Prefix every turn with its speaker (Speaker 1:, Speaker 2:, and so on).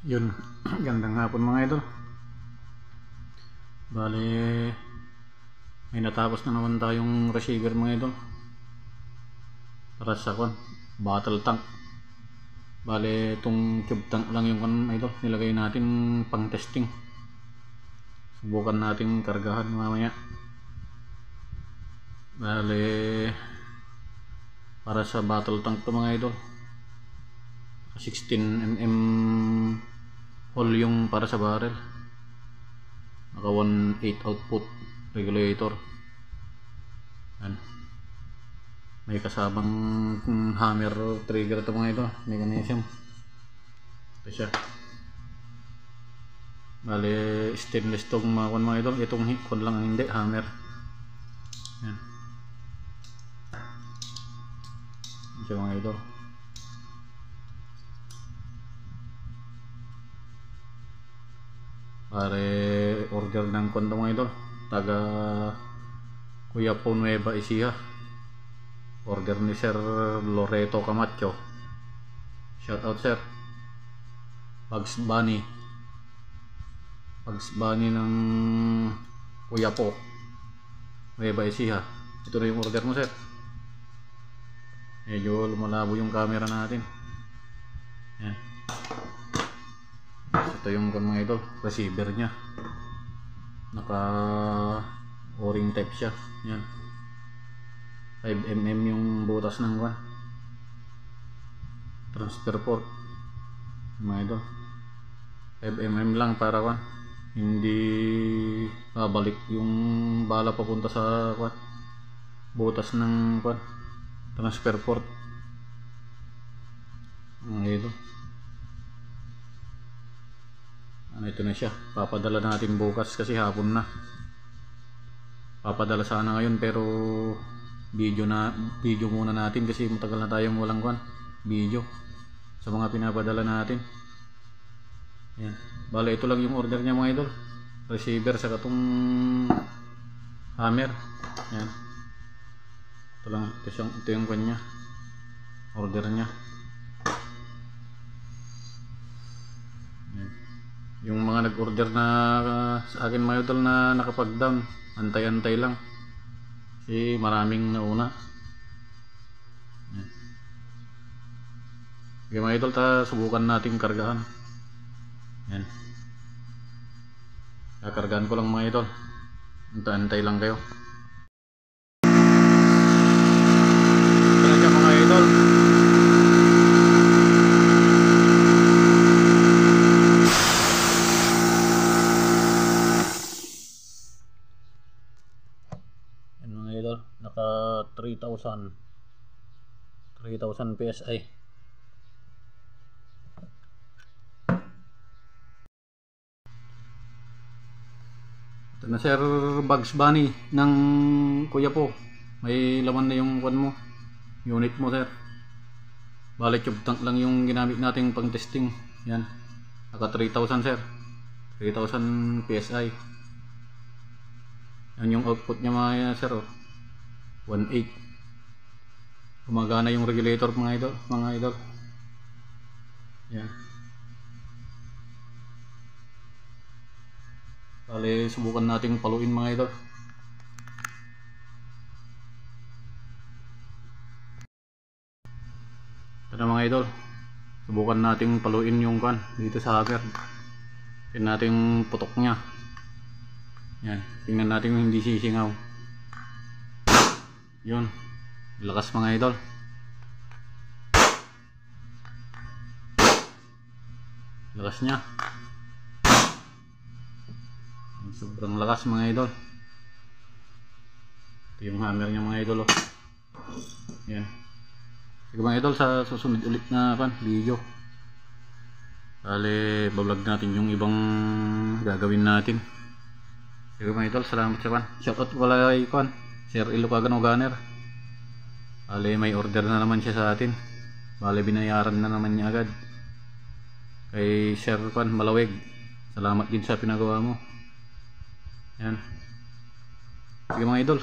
Speaker 1: Yun, gandang hapon mga idol. Bale, may natapos na naman tayong receiver mga idol para sa battle tank. Bale, itong tube tank lang yung idol nilagay natin pang testing. Subukan natin kargahan mamaya. Bale, para sa battle tank to mga idol, 16mm hole yung para sa barrel, naka 1.8 output regulator. Yan. May kasamang hammer trigger ito mga ito, mechanism. Ito siya. Bale, stainless itong mga ito. Itong hikon lang ang hindi, hammer. Yan. Yan siya mga ito. Pare order ng kondo mga ito, taga Kuya Po Nueva Ecija. Order ni Sir Loreto Camacho. Shout out sir. Bugs Bunny ng Kuya Po Nueva Ecija. Ito na yung order mo sir. Medyo lumalabo yung camera natin. Yan. Ito yung mga ito, receiver nya, naka o-ring type siya. Yan, 5mm yung butas ng transfer port mga ito. 5mm lang para hindi babalik yung bala papunta sa butas ng transfer port mga ito. Ito na siya, papadala natin bukas kasi hapon na. Papadala sana ngayon pero video muna natin kasi matagal na tayong walang video sa mga pinapadala natin. Yan. Bale, ito lang yung order niya mga idol, receiver sa katong hammer. Yan. Ito lang, ito yung kanya order niya. Yung mga nag-order na sa akin mga idol na nakapag-down, antay-antay lang kasi maraming nauna. Okay mga idol, subukan natin kargahan. Yan, kakargahan ko lang mga idol, antay-antay lang kayo. Ito na siya mga idol. Naka 3,000 PSI. Ito na Sir Bugs Bunny ng Kuya Po, may laman na yung unit mo sir. Bale, tube tank lang yung ginamit natin pang testing. Yan, naka 3,000 sir, 3,000 PSI. Yan yung output niya mga sir, 1.8. Gumagana yung regulator mga idol. Yan. Bale, subukan nating paluin mga idol. Ito na mga idol, subukan nating paluin yung dito sa hammer. Tingnan natin yung putok nya. Yan, tingnan natin yung hindi sisingaw. Yun, lakas mga idol. Lakas nya, sobrang lakas mga idol. Ito yung hammer nya mga idol. Yan. Sige mga idol, sa susunod ulit na video, bale bablog natin yung ibang gagawin natin. Sige mga idol, salamat sa shoutout pala kay Sir Ilocagan Oganer. Bale, may order na naman siya sa atin. Bale, binayaran na naman niya agad. Kay Sir Malaweg, salamat din sa pinagawa mo. Yan. Sige mga idol.